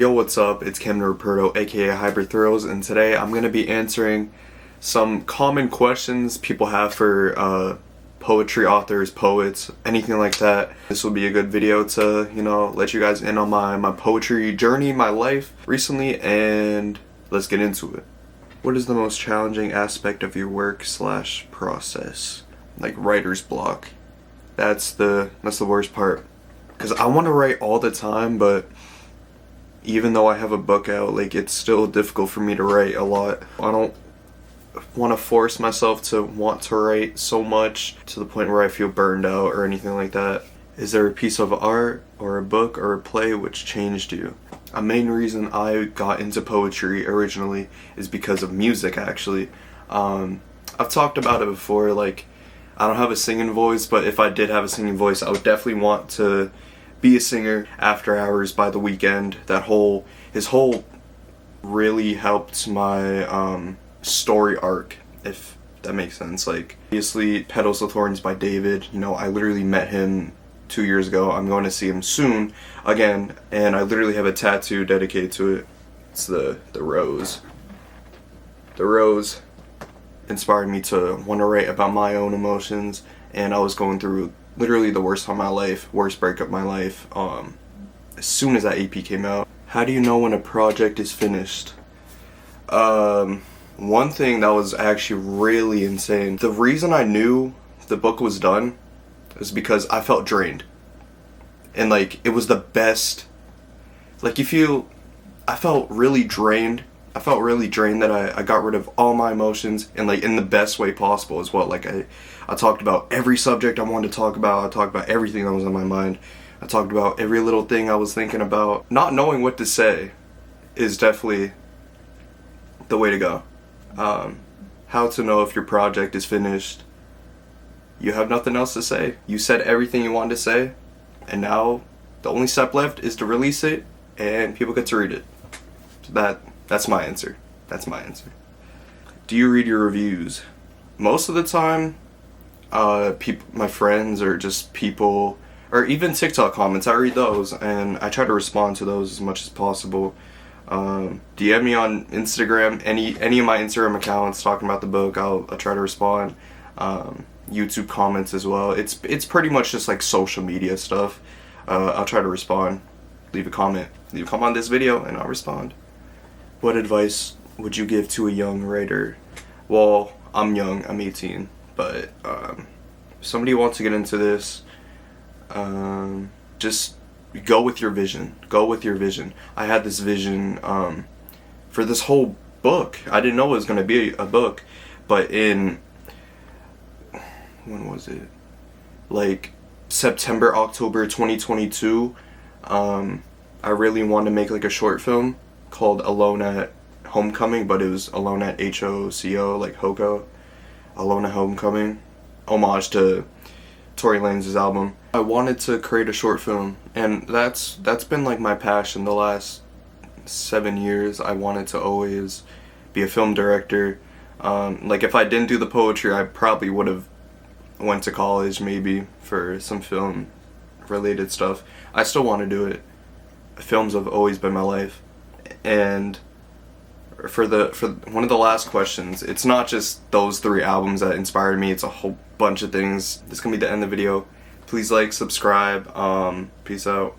Yo, what's up? It's Camden Ruperto, aka Hybrid Thrills, and today I'm going to be answering some common questions people have for poetry authors, poets, anything like that. This will be a good video to, let you guys in on my poetry journey, my life recently, and let's get into it. What is the most challenging aspect of your work / process? Like writer's block. That's the worst part. Because I want to write all the time, but even though I have a book out, it's still difficult for me to write a lot. I don't want to force myself to want to write so much to the point where I feel burned out or anything like that. Is there a piece of art or a book or a play which changed you? A main reason I got into poetry originally is because of music, actually. I've talked about it before, I don't have a singing voice, but if I did have a singing voice, I would definitely want to be a singer. After Hours by The Weeknd, his whole really helped my story arc, if that makes sense. Obviously Petals of Thorns by David, I literally met him 2 years ago. I'm going to see him soon again, and I literally have a tattoo dedicated to it. It's the rose. The rose inspired me to want to write about my own emotions, and I was going through literally the worst time of my life, worst breakup of my life, as soon as that EP came out. How do you know when a project is finished? One thing that was actually really insane, the reason I knew the book was done is because I felt drained. And it was the best, I felt really drained. I felt really drained that I got rid of all my emotions and in the best way possible as well. I talked about every subject I wanted to talk about. I talked about everything that was on my mind. I talked about every little thing I was thinking about. Not knowing what to say is definitely the way to go. How to know if your project is finished. You have nothing else to say. You said everything you wanted to say, and now the only step left is to release it and people get to read it. So that's my answer. That's my answer. Do you read your reviews? Most of the time, my friends or just people, or even TikTok comments, I read those and I try to respond to those as much as possible. DM me on Instagram, any of my Instagram accounts talking about the book, I'll try to respond. YouTube comments as well. It's pretty much just social media stuff. I'll try to respond. Leave a comment on this video and I'll respond. What advice would you give to a young writer? Well, I'm young, I'm 18, but if somebody wants to get into this, just go with your vision. Go with your vision. I had this vision for this whole book. I didn't know it was going to be a book, but when was it? September, October 2022, I really wanted to make a short film called Alone at Homecoming, but it was Alone at HOCO, HOCO, Alone at Homecoming, homage to Tory Lanez's album. I wanted to create a short film, and that's been my passion the last 7 years. I wanted to always be a film director. If I didn't do the poetry, I probably would have went to college maybe for some film related stuff. I still want to do it. Films have always been my life. And for one of the last questions, it's not just those 3 albums that inspired me, it's a whole bunch of things. This is gonna be the end of the video. Please subscribe. Peace out.